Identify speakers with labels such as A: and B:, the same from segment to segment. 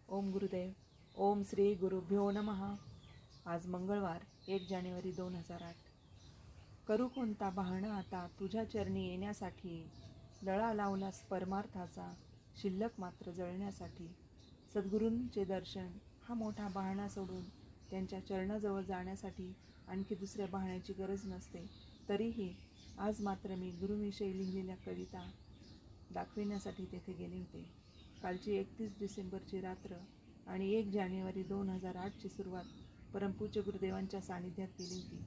A: ओम गुरुदेव. ओम श्री गुरुभ्यो नमः. आज मंगळवार 1 जानेवारी 2008. करू कोणता बहाणा आता तुझ्या चरणी येण्यासाठी, लळा लावलास परमार्थाचा शिल्लक मात्र जळण्यासाठी. सद्गुरूंचे दर्शन हा मोठा बहाणा सोडून त्यांच्या चरणाजवळ जाण्यासाठी आणखी दुसऱ्या बहाण्याची गरज नसते. तरीही आज मात्र मी गुरुविषयी लिहिलेल्या कविता दाखविण्यासाठी तेथे गेले होते. कालची 31 डिसेंबरची रात्र आणि 1 जानेवारी 2008ची सुरुवात परमपूज्य गुरुदेवांच्या सानिध्यात केली होती.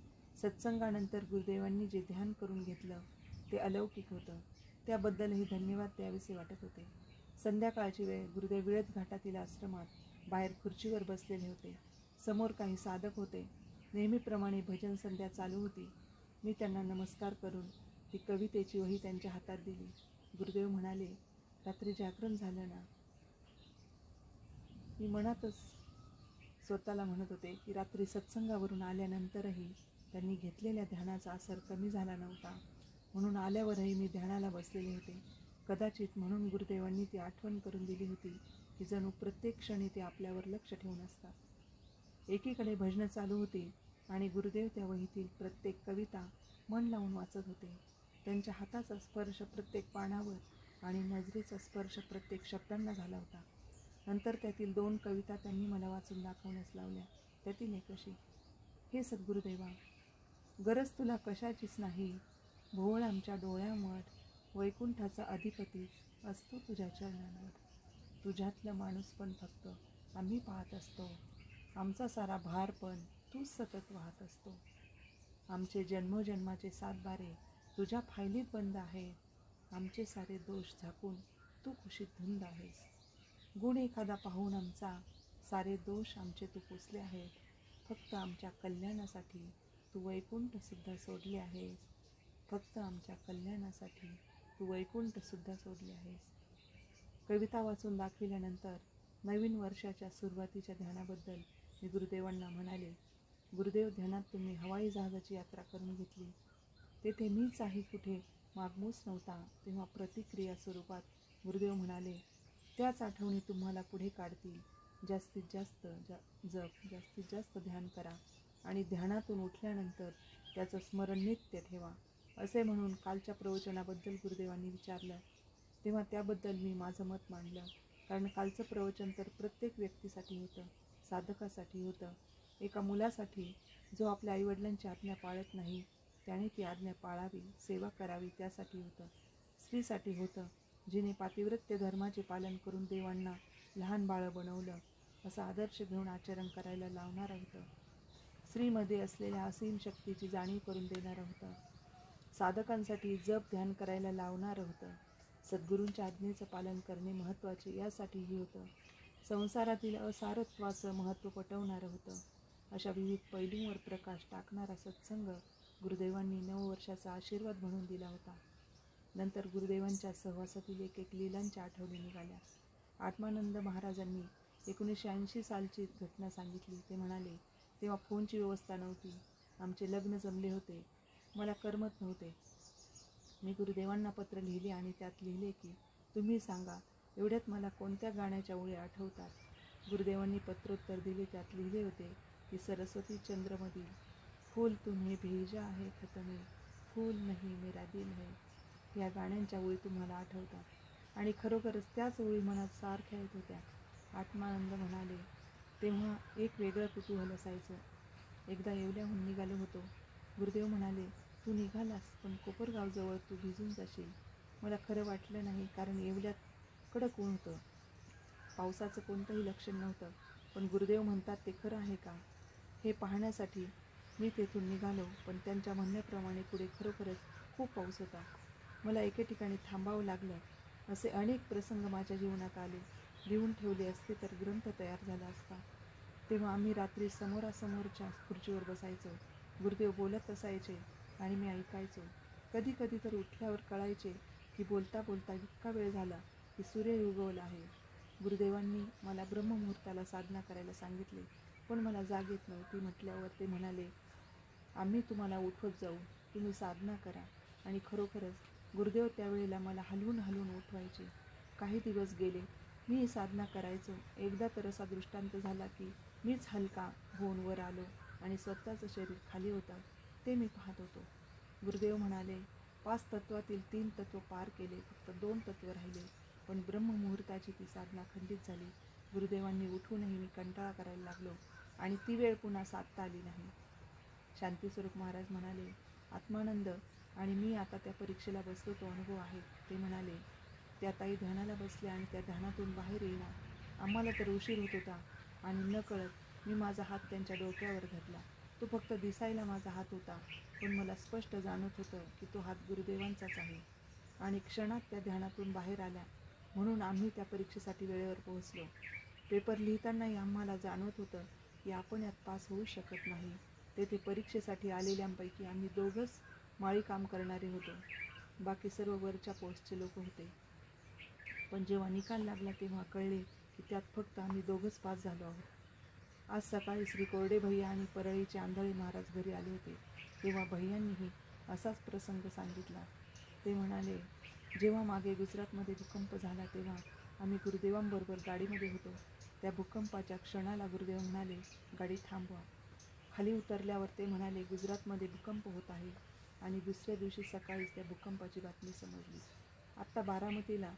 A: सत्संगानंतर गुरुदेवांनी जे ध्यान करून घेतलं ते अलौकिक होतं. त्याबद्दलही धन्यवाद द्यावेसे वाटत होते. संध्याकाळची वेळ. गुरुदेव विळद घाटातील आश्रमात बाहेर खुर्चीवर बसलेले होते. समोर काही साधक होते. नेहमीप्रमाणे भजन संध्या चालू होती. मी त्यांना नमस्कार करून ती कवितेची वही त्यांच्या हातात दिली. गुरुदेव म्हणाले, रात्री जागरण झालं ना? मी मनातच स्वतःला म्हणत होते की रात्री सत्संगावरून आल्यानंतरही त्यांनी घेतलेल्या ध्यानाचा असर कमी झाला नव्हता. म्हणून आल्यावरही मी ध्यानाला बसलेले होते. कदाचित म्हणून गुरुदेवांनी ती आठवण करून दिली होती की जणू प्रत्येक क्षणी ते आपल्यावर लक्ष ठेवून असतात. एकीकडे भजनं चालू होती आणि गुरुदेव त्या वहीतील प्रत्येक कविता मन लावून वाचत होते. त्यांच्या हाताचा स्पर्श प्रत्येक पानावर आणि नजरेचा स्पर्श प्रत्येक शब्दांना झाला होता. नंतर त्यातील 2 कविता त्यांनी मला वाचून दाखवण्यास लावल्या. त्यातील एक अशी: हे सद्गुरुदेवा, गरज तुला कशाचीच नाही, भोवळ आमच्या डोळ्यामठ, वैकुंठाचा अधिपतीच असतो तुझ्या चरणांवर. तुझ्यातलं माणूस पण फक्त आम्ही पाहत असतो, आमचा सारा भार पण तूच सतत वाहत असतो. आमचे जन्मोजन्माचे 7 बारे तुझ्या फायलीत बंद आहेत, आमचे सारे दोष झाकून तू खुशीत धुंद आहेस. गुण एखादा पाहून आमचा, सारे दोष आमचे तू पुसले आहेत, फक्त आमच्या कल्याणासाठी तू वैकुंठसुद्धा सोडले आहेस, फक्त आमच्या कल्याणासाठी तू वैकुंठसुद्धा सोडले आहेस. कविता वाचून दाखविल्यानंतर नवीन वर्षाच्या सुरुवातीच्या ध्यानाबद्दल मी गुरुदेवांना म्हणाले. गुरुदेव, ध्यानात तुम्ही हवाई जहाजाची यात्रा करून घेतली. तेथे मीचाही कुठे मागमूस नव्हता. तेव्हा प्रतिक्रिया स्वरूपात गुरुदेव म्हणाले, त्याच आठवणी तुम्हाला पुढे काढतील. जास्तीत जास्त जास्तीत जास्त ध्यान करा आणि ध्यानातून उठल्यानंतर त्याचं स्मरण नित्य ठेवा. असे म्हणून कालच्या प्रवचनाबद्दल गुरुदेवांनी विचारलं. तेव्हा त्याबद्दल मी माझं मत मांडलं. कारण कालचं प्रवचन तर प्रत्येक व्यक्तीसाठी होतं, साधकासाठी होतं. एका मुलासाठी जो आपल्या आईवडिलांची आज्ञा पाळत नाही त्याने ती आज्ञा पाळावी, सेवा करावी, त्यासाठी होतं. स्त्रीसाठी होतं, जिने पातिव्रत्य धर्माचे पालन करून देवांना लहान बाळं बनवलं असा आदर्श घेऊन आचरण करायला लावणारं होतं. स्त्रीमध्ये असलेल्या असीम शक्तीची जाणीव करून देणारं होतं. साधकांसाठी जप ध्यान करायला लावणारं होतं. सद्गुरूंच्या आज्ञेचं पालन करणे महत्त्वाचे यासाठीही होतं. संसारातील असारत्वाचं महत्त्व पटवणारं होतं. अशा विविध पैलूंवर प्रकाश टाकणारा सत्संग गुरुदेवांनी नववर्षाचा आशीर्वाद म्हणून दिला होता. नंतर गुरुदेवांच्या सहवासातील एक लीलांच्या आठवणी निघाल्या. आत्मानंद महाराजांनी 1980 सालची घटना सांगितली. ते म्हणाले, तेव्हा फोनची व्यवस्था नव्हती. आमचे लग्न जमले होते. मला करमत नव्हते. मी गुरुदेवांना पत्र लिहिले आणि त्यात लिहिले की तुम्ही सांगा, एवढ्यात मला कोणत्या गाण्याच्या ओळी आठवतात. गुरुदेवांनी पत्रोत्तर दिले. त्यात लिहिले होते की सरस्वती चंद्रमधील फूल तुम्हें भेजा है खत में, फूल नहीं मेरा दिल है, या गाण्यांच्या ओळी तुम्हाला आठवतात. आणि खरोखरच त्याच ओळी मनात सारख्या येत होत्या. आत्मानंद म्हणाले, तेव्हा एक वेगळं कुतूहल असायचं. एकदा येवल्याहून निघालो होतो. गुरुदेव म्हणाले, तू निघालास पण कोपरगावजवळ तू भिजून जाशील. मला खरं वाटलं नाही, कारण येवल्यात कडक ऊन होतं. पावसाचं कोणतंही लक्षण नव्हतं. पण गुरुदेव म्हणतात ते खरं आहे का हे पाहण्यासाठी मी तेथून निघालो. पण त्यांच्या म्हणण्याप्रमाणे पुढे खरोखरच खूप पाऊस होता. मला एके ठिकाणी थांबावं लागलं. असे अनेक प्रसंग माझ्या जीवनात आले. लिहून ठेवले असते तर ग्रंथ तयार झाला असता. तेव्हा आम्ही रात्री समोरासमोरच्या खुर्चीवर बसायचो. गुरुदेव बोलत असायचे आणि मी ऐकायचो. कधी कधी तर उठल्यावर कळायचे की बोलता बोलता इतका वेळ झाला की सूर्य उगवला आहे. गुरुदेवांनी मला ब्रह्ममुहूर्ताला साधना करायला सांगितले, पण मला जाग येत नव्हती. म्हटल्यावर ते म्हणाले, आम्ही तुम्हाला उठवत जाऊ, तुम्ही साधना करा. आणि खरोखरच गुरुदेव त्यावेळेला मला हलवून हलवून उठवायचे. काही दिवस गेले. मी साधना करायचो. एकदा तर असा दृष्टांत झाला की मीच हलका होऊन वर आलो आणि स्वतःचं शरीर खाली होतं ते मी पाहत होतो. गुरुदेव म्हणाले, 5 तत्वातील 3 तत्व पार केले, फक्त 2 तत्व राहिले. पण ब्रह्ममुहूर्ताची ती साधना खंडित झाली. गुरुदेवांनी उठूनही मी कंटाळा करायला लागलो आणि ती वेळ पुन्हा साधता आली नाही. शांतीस्वरूप महाराज म्हणाले, आत्मानंद आणि मी आता त्या परीक्षेला बसलो तो अनुभव आहे. ते म्हणाले, त्या ताई ध्यानाला बसल्या आणि त्या ध्यानातून बाहेर येईना. आम्हाला तर उशीर होत होता आणि नकळत मी माझा हात त्यांच्या डोक्यावर धरला. तो फक्त दिसायला माझा हात होता, पण मला स्पष्ट जाणवत होतं की तो हात गुरुदेवांचाच आहे. आणि क्षणात त्या ध्यानातून बाहेर आल्या. म्हणून आम्ही त्या परीक्षेसाठी वेळेवर पोहोचलो. पेपर लिहितानाही आम्हाला जाणवत होतं की आपण यात पास होऊ शकत नाही. तेथे परीक्षेसाठी आलेल्यांपैकी आम्ही दोघंच माळी काम करणारे होतो. बाकी सर्व वरच्या पोस्टचे लोक होते. पण जेव्हा निकाल लागला तेव्हा कळले की त्यात फक्त आम्ही दोघंच पास झालो आहोत. आज सकाळी श्री कोरडे भैया आणि परळीचे आंधळे महाराज घरी आले होते. तेव्हा भैयांनीही असाच प्रसंग सांगितला. ते म्हणाले, जेव्हा मागे गुजरातमध्ये भूकंप झाला तेव्हा आम्ही गुरुदेवांबरोबर गाडीमध्ये होतो. त्या भूकंपाच्या क्षणाला गुरुदेव म्हणाले, गाडी थांबवा. खाली उतरल्यावर ते म्हणाले, गुजरातमध्ये भूकंप होत आहे. आणि दुसऱ्या दिवशी सकाळीच त्या भूकंपाची बातमी समजली. आत्ता बारामतीला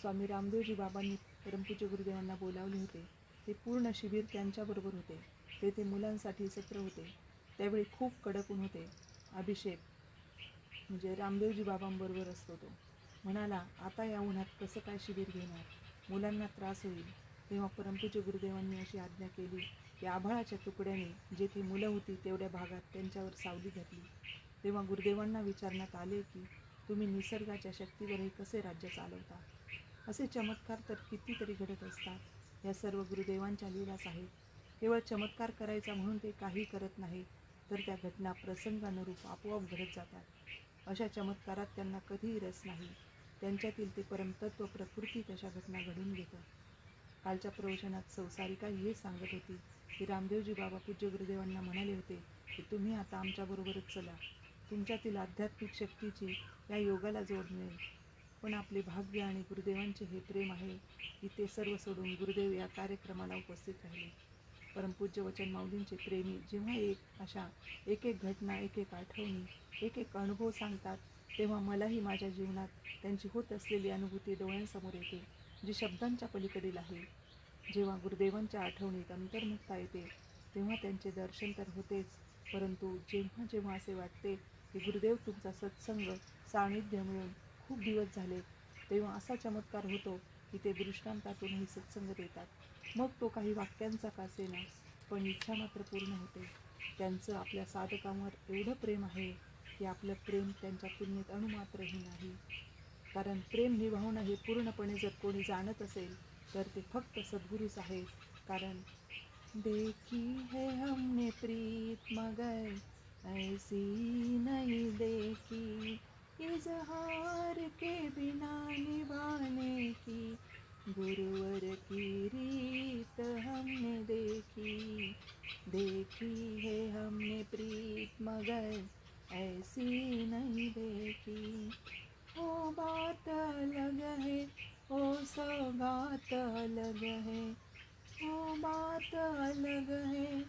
A: स्वामी रामदेवजी बाबांनी परमपूज्य गुरुदेवांना बोलावले होते. ते पूर्ण शिबिर त्यांच्याबरोबर होते. तेथे मुलांसाठी सत्र होते. त्यावेळी खूप कडक ऊन होते. अभिषेक म्हणजे रामदेवजी बाबांबरोबर असतो तो म्हणाला, आता या उन्हात कसं काय शिबिर घेणार, मुलांना त्रास होईल. तेव्हा परमपूज्य गुरुदेवांनी अशी आज्ञा केली की आभाळाच्या तुकड्याने जेथे मुलं होती तेवढ्या भागात त्यांच्यावर सावली घातली. तेव्हा गुरुदेवांना विचारण्यात आले की तुम्ही निसर्गाच्या शक्तीवरही कसे राज्य चालवता. असे चमत्कार तर कितीतरी घडत असतात. या सर्व गुरुदेवांच्या लीलाच आहेत. केवळ चमत्कार करायचा म्हणून ते काही करत नाहीत, तर त्या घटना प्रसंगानुरूप आपोआप घडत जातात. अशा चमत्कारात त्यांना कधीही रस नाही. त्यांच्यातील ते परमतत्व प्रकृती तशा घटना घडून घेतं. कालच्या प्रवचनात संसारिका हे सांगत होती की रामदेवजी बाबा पूज्य गुरुदेवांना म्हणाले होते की तुम्ही आता आमच्याबरोबरच चला. तुमच्यातील आध्यात्मिक शक्तीची या योगाला जोड मिळेल. पण आपले भाग्य आणि गुरुदेवांचे हे प्रेम आहे की ते सर्व सोडून गुरुदेव या कार्यक्रमाला उपस्थित राहिले. परमपूज्य वचन माऊलींचे प्रेमी जेव्हा अशा एक घटना, एक आठवणी, एक अनुभव सांगतात, तेव्हा मलाही माझ्या जीवनात त्यांची होत असलेली अनुभूती डोळ्यांसमोर येते, जी शब्दांच्या पलीकडील आहे. जेव्हा गुरुदेवांच्या आठवणीत अंतर्मुखता येते तेव्हा त्यांचे दर्शन तर होतेच, परंतु जेव्हा जेव्हा असे वाटते की गुरुदेव तुमचा सत्संग सानिध्य मिळून खूप दिवस झाले, तेव्हा असा चमत्कार होतो की ते दृष्टांतातूनही सत्संग देतात. मग तो काही वाक्यांचा का असेना, पण इच्छा मात्र पूर्ण होते. त्यांचं आपल्या साधकांवर एवढं प्रेम आहे की आपलं प्रेम त्यांच्या तुलनेत अणुमात्रही नाही. कारण प्रेम निभावणं हे पूर्णपणे जर कोणी जाणत असेल तर ते फक्त सद्गुरूच आहेत. कारण देखी है हमने प्रीत मगर ऐसी नहीं देखी, इजहार के बिना निभाने की गुरुवर की रीत हमने देखी. देखी है हमने प्रीत मगर ऐसी नहीं देखी. ओ बात अलग है, ओ सौगात अलग है. ओ बात अलग है,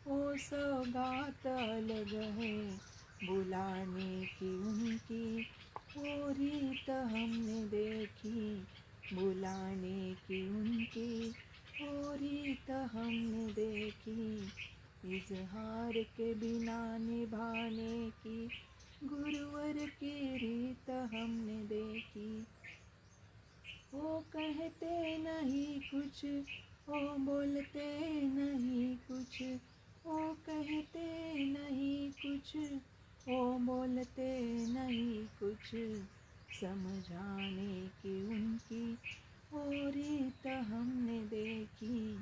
A: ओ सौगात अलग है. बुलाने की उनकी वो रीत हमने देखी. बुलाने की उनकी वो रीत हमने देखी. इजहार के बिना निभाने की गुरुवर की रीत हमने देखी. वो कहते नहीं कुछ, वो बोलते नहीं कुछ. वो कहते नहीं कुछ, वो बोलते नहीं कुछ. समझाने की उनकी वो रीत हमने देखी.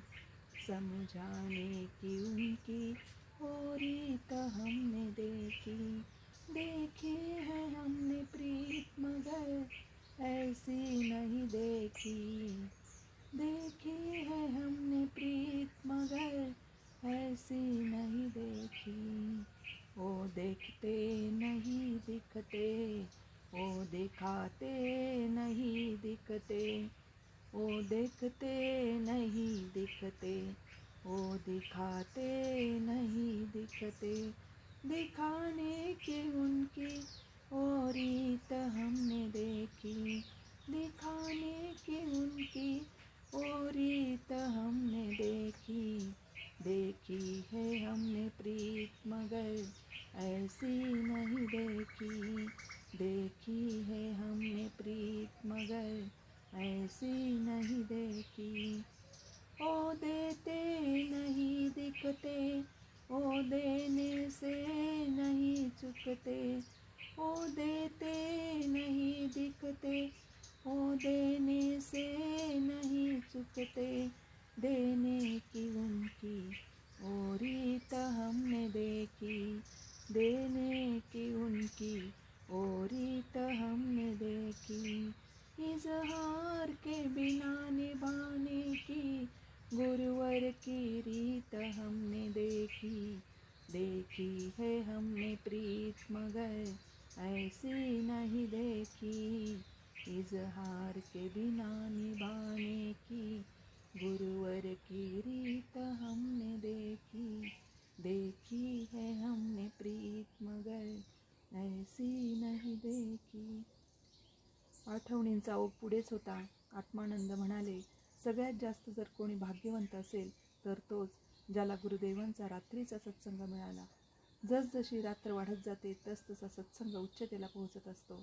A: समझाने की उनकी वो रीत हमने देखी. देखी है हमने प्रीत मगर ऐसी नहीं देखी. देखी है हमने प्रीत मगर ऐसी नहीं देखी. वो देखते नहीं दिखते, वो दिखाते नहीं दिखते. ओ देखते नहीं दिखते, ओ दिखाते नहीं दिखते, दिखाने की उनकी ओ रीत हमने देखी, दिखाने की उनकी ओ रीत हमने देखी, देखी है हमने प्रीत मगर ऐसी नहीं देखी, देखी है हमने प्रीत मगर ऐसी नहीं देखी। ओ देते नहीं दिखते, ओ देने से नहीं चुकते, ओ देते नहीं दिखते, ओ देने से नहीं चुकते, देने की उनकी ओ रीत हमने देखी, देने की उनकी ओ रीत हमने देखी। इजहार के बिना निभाने की गुरुवर की रीत हमने देखी, देखी है हमने प्रीत मगर ऐसी नहीं देखी, इजहार के बिना निभाने की गुरुवर की रीत हमने देखी, देखी है हमने प्रीत मगर ऐसी नहीं देखी। आठवणींचा ओघ पुढेच होता. आत्मानंद म्हणाले, सगळ्यात जास्त जर कोणी भाग्यवंत असेल तर तोच ज्याला गुरुदेवांचा रात्रीचा सत्संग मिळाला. जसजशी रात्र वाढत जाते तसतसा सत्संग उच्चतेला पोहोचत असतो.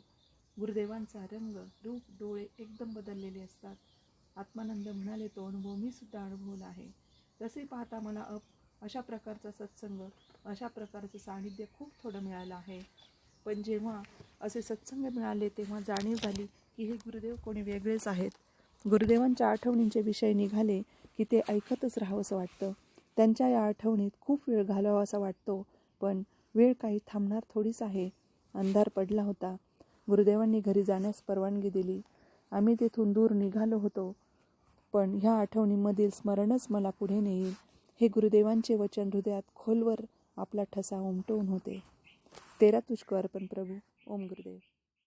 A: गुरुदेवांचा रंग, रूप, डोळे एकदम बदललेले असतात. आत्मानंद म्हणाले, तो अनुभव मी सुद्धा अनुभवला आहे. तसे पाहता मला अशा प्रकारचा सत्संग, अशा प्रकारचं सानिध्य खूप थोडं मिळालं आहे. पण जेव्हा असे सत्संग मिळाले तेव्हा जाणीव झाली की हे गुरुदेव कोणी वेगळेच आहेत. गुरुदेवांच्या आठवणींचे विषय निघाले की ते ऐकतच राहावंसं वाटतं. त्यांच्या या आठवणीत खूप वेळ घालवावा असा वाटतो, पण वेळ काही थांबणार थोडीच आहे. अंधार पडला होता. गुरुदेवांनी घरी जाण्यास परवानगी दिली. आम्ही तेथून दूर निघालो होतो, पण ह्या आठवणींमधील स्मरणच मला पुढे नेईल हे गुरुदेवांचे वचन हृदयात खोलवर आपला ठसा उमटवून होते. तेरा तुझको अर्पण प्रभू. ओम गुरुदेव.